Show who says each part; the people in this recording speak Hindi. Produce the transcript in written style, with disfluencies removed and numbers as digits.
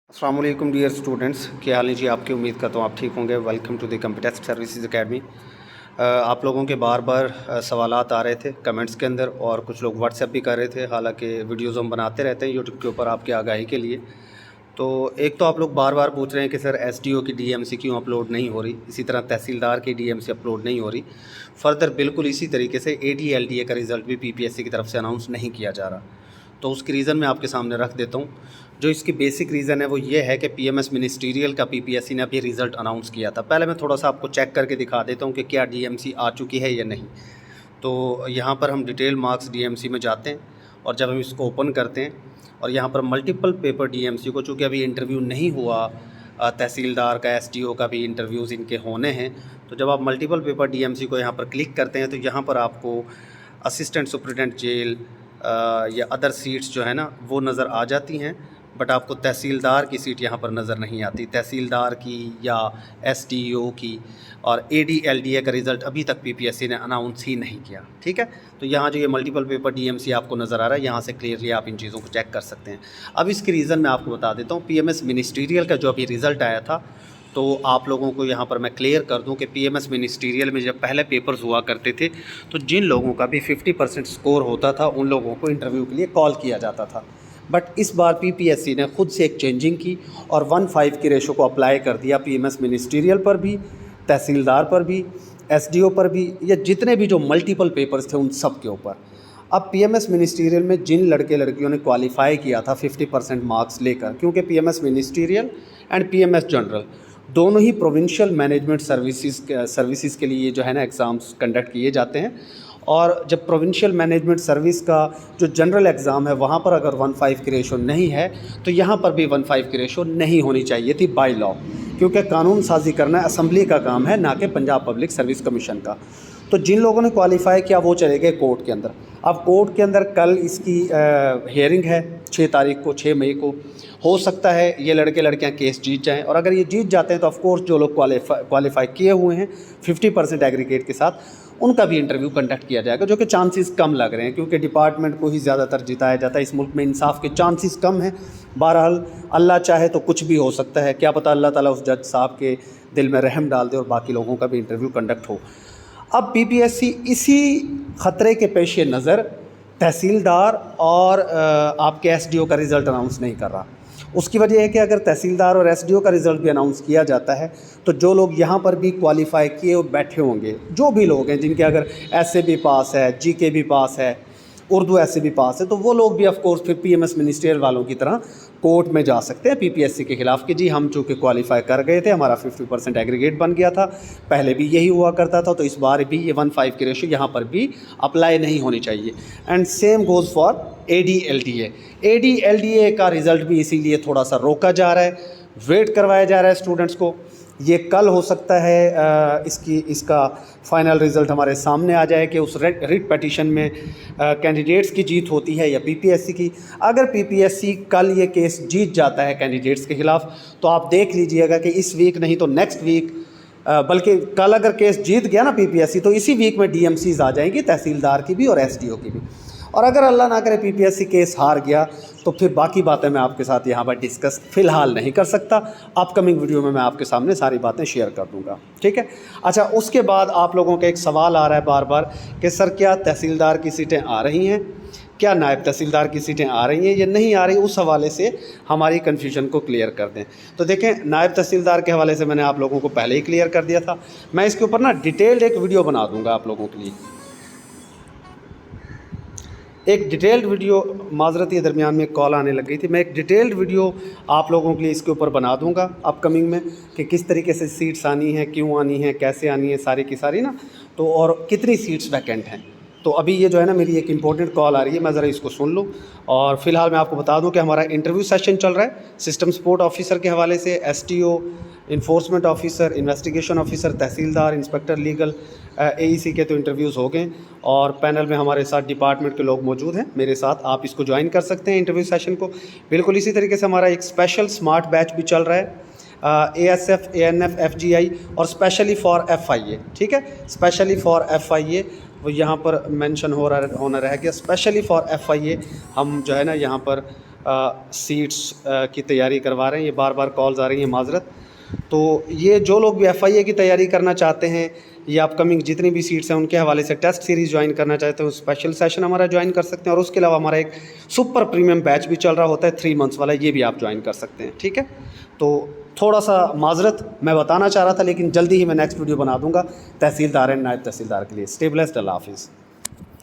Speaker 1: अस्सलाम वालेकुम डियर स्टूडेंट्स, क्या हाल है जी आपकी। उम्मीद करता हूँ आप ठीक होंगे। Welcome to the computer services academy. आप लोगों के बार बार सवालात आ रहे थे कमेंट्स के अंदर और कुछ लोग व्हाट्सएप भी कर रहे थे। हालांकि वीडियोज़ हम बनाते रहते हैं यूट्यूब के ऊपर आपकी आगाही के लिए। तो एक तो आप लोग बार बार पूछ रहे हैं कि सर एसडीओ की डीएमसी क्यों अपलोड नहीं हो रही, इसी तरह तहसीलदार की डीएमसी अपलोड नहीं हो रही। फर्दर बिल्कुल इसी तरीके से एडीएलडीए का रिज़ल्ट भी पीपीएससी की तरफ से अनाउंस नहीं किया जा रहा। तो उसकी रीज़न मैं आपके सामने रख देता हूँ। जो इसकी बेसिक रीज़न है वो ये है कि पीएमएस मिनिस्ट्रियल का पीपीएससी ने अभी रिज़ल्ट अनाउंस किया था। पहले मैं थोड़ा सा आपको चेक करके दिखा देता हूँ कि क्या डीएमसी आ चुकी है या नहीं। तो यहाँ पर हम डिटेल मार्क्स डीएमसी में जाते हैं और जब हम इसको ओपन करते हैं और यहाँ पर मल्टीपल पेपर डीएमसी को, चूँकि अभी इंटरव्यू नहीं हुआ, तहसीलदार का एसडीओ का भी इंटरव्यूज़ इनके होने हैं। तो जब आप मल्टीपल पेपर डीएमसी को यहाँ पर क्लिक करते हैं तो यहाँ पर आपको असिस्टेंट सुपरिटेंडेंट जेल या अदर सीट्स जो है ना वो नज़र आ जाती हैं, बट आपको तहसीलदार की सीट यहाँ पर नज़र नहीं आती। तहसीलदार की या एसडीओ की और एडीएलडीए का रिज़ल्ट अभी तक पीपीएससी ने अनाउंस ही नहीं किया। ठीक है, तो यहाँ जो ये मल्टीपल पेपर डीएमसी आपको नज़र आ रहा है, यहाँ से क्लियरली आप इन चीज़ों को चेक कर सकते हैं। अब इसकी रीज़न मैं आपको बता देता हूँ। पीएमएस मिनिस्ट्रियल का जो अभी रिज़ल्ट आया था, तो आप लोगों को यहाँ पर मैं क्लियर कर दूं कि पीएमएस मिनिस्ट्रियल में जब पहले पेपर्स हुआ करते थे तो जिन लोगों का भी 50% स्कोर होता था उन लोगों को इंटरव्यू के लिए कॉल किया जाता था। बट इस बार पीपीएससी ने खुद से एक चेंजिंग की और 1:5 की रेशो को अप्लाई कर दिया पीएमएस मिनिस्ट्रियल पर भी, तहसीलदार पर भी, एसडीओ पर भी, या जितने भी जो मल्टीपल पेपर्स थे उन सब के ऊपर। अब पीएमएस मिनिस्ट्रियल में जिन लड़के लड़कियों ने क्वालिफाई किया था 50% मार्क्स लेकर, क्योंकि PMS ministerial and PMS general दोनों ही प्रोविंशियल मैनेजमेंट सर्विसेज के लिए जो है ना एग्ज़ाम्स कंडक्ट किए जाते हैं। और जब प्रोविंशियल मैनेजमेंट सर्विस का जो जनरल एग्ज़ाम है वहाँ पर अगर 1:5 की रेशो नहीं है तो यहाँ पर भी 1:5 की रेशो नहीं होनी चाहिए थी बाय लॉ, क्योंकि कानून साजी करना असेंबली का काम है, ना कि पंजाब पब्लिक सर्विस कमीशन का। तो जिन लोगों ने क्वालिफाई किया वो चले गए कोर्ट के अंदर। अब कोर्ट के अंदर कल इसकी हियरिंग है 6 तारीख को, 6 मई को। हो सकता है ये लड़के लड़कियां केस जीत जाएं, और अगर ये जीत जाते हैं तो ऑफ कोर्स जो लोग क्वालिफाई किए हुए हैं 50% एग्रीगेट के साथ, उनका भी इंटरव्यू कंडक्ट किया जाएगा, जो कि चांसेस कम लग रहे हैं क्योंकि डिपार्टमेंट को ही ज़्यादातर जिताया जाता है। इस मुल्क में इंसाफ के चांसेस कम हैं। बहरहाल अल्लाह चाहे तो कुछ भी हो सकता है, क्या पता अल्लाह ताला उस जज साहब के दिल में रहम डाल दे और बाकी लोगों का भी इंटरव्यू कंडक्ट हो। अब पीपीएससी इसी ख़तरे के पेश नज़र तहसीलदार और आपके एसडीओ का रिज़ल्ट अनाउंस नहीं कर रहा। उसकी वजह है कि अगर तहसीलदार और एसडीओ का रिज़ल्ट भी अनाउंस किया जाता है तो जो लोग यहाँ पर भी क्वालिफाई किए और बैठे होंगे, जो भी लोग हैं जिनके अगर एसए भी पास है, जीके भी पास है, उर्दू एसए भी पास है, तो वो लोग भी ऑफ कोर्स फिर पीएमएस मिनिस्ट्रियल वालों की तरह कोर्ट में जा सकते हैं पीपीएससी के खिलाफ कि जी हम चूँकि क्वालिफाई कर गए थे, हमारा 50% एग्रीगेट बन गया था, पहले भी यही हुआ करता था, तो इस बार भी ये 1:5 की रेशो यहाँ पर भी अप्लाई नहीं होनी चाहिए। And same goes for ADLDA. ADLDA का रिज़ल्ट भी इसीलिए थोड़ा सा रोका जा रहा है, वेट करवाया जा रहा है स्टूडेंट्स को। ये कल हो सकता है इसका फाइनल रिज़ल्ट हमारे सामने आ जाए कि उस रिट पिटीशन में कैंडिडेट्स की जीत होती है या पीपीएससी की। अगर पीपीएससी कल ये केस जीत जाता है कैंडिडेट्स के ख़िलाफ़ तो आप देख लीजिएगा कि इस वीक नहीं तो नेक्स्ट वीक, बल्कि कल अगर केस जीत गया ना पीपीएससी तो इसी वीक में डीएमसीज आ जाएंगी, तहसीलदार की भी और एसडीओ की भी। और अगर अल्लाह ना करे पीपीएससी केस हार गया तो फिर बाकी बातें मैं आपके साथ यहाँ पर डिस्कस फ़िलहाल नहीं कर सकता। अपकमिंग वीडियो में मैं आपके सामने सारी बातें शेयर कर दूँगा, ठीक है। अच्छा, उसके बाद आप लोगों का एक सवाल आ रहा है बार बार कि सर क्या तहसीलदार की सीटें आ रही हैं, क्या नायब तहसीलदार की सीटें आ रही हैं या नहीं आ रही। उस हवाले से हमारी कन्फ्यूजन को क्लियर कर दें। तो देखें, नायब तहसीलदार के हवाले से मैंने आप लोगों को पहले ही क्लियर कर दिया था। मैं इसके ऊपर ना डिटेल्ड एक वीडियो बना दूँगा आप लोगों के लिए, एक डिटेल्ड वीडियो। माजरत ये दरमियान में कॉल आने लग गई थी। मैं एक डिटेल्ड वीडियो आप लोगों के लिए इसके ऊपर बना दूंगा अपकमिंग में कि किस तरीके से सीट्स आनी है, क्यों आनी है, कैसे आनी है, सारी की सारी ना, तो और कितनी सीट्स वैकेंट हैं। तो अभी ये जो है ना मेरी एक इंपॉर्टेंट कॉल आ रही है, मैं ज़रा इसको सुन लूँ। और फिलहाल मैं आपको बता दूं कि हमारा इंटरव्यू सेशन चल रहा है सिस्टम सपोर्ट ऑफिसर के हवाले से, STO, enforcement officer, investigation officer, tehsildar, inspector legal, AEC के तो इंटरव्यूज़ हो गए और पैनल में हमारे साथ डिपार्टमेंट के लोग मौजूद हैं मेरे साथ। आप इसको ज्वाइन कर सकते हैं इंटरव्यू सेशन को। बिल्कुल इसी तरीके से हमारा एक स्पेशल स्मार्ट बैच भी चल रहा है, ASF, ANF, FGI और स्पेशली फॉर FIA, ठीक है। स्पेशली फॉर FIA वो यहाँ पर मेंशन होना रह गया। स्पेशली फॉर FIA हम जो है ना यहाँ पर सीट्स की तैयारी करवा रहे हैं। ये बार बार कॉल्स आ रही हैं, माजरत। तो ये जो लोग भी FIA की तैयारी करना चाहते हैं या अपकमिंग जितनी भी सीट्स हैं उनके हवाले से टेस्ट सीरीज़ ज्वाइन करना चाहते हैं, स्पेशल सेशन हमारा ज्वाइन कर सकते हैं। और उसके अलावा हमारा एक सुपर प्रीमियम बैच भी चल रहा होता है 3 मंथ्स वाला, ये भी आप ज्वाइन कर सकते हैं। ठीक है, तो थोड़ा सा माजरत मैं बताना चाह रहा था, लेकिन जल्दी ही मैं नेक्स्ट वीडियो बना दूंगा तहसीलदार एंड नायब तहसीलदार के लिए। स्टे ब्लेस्ड, अल्लाह हाफिज़।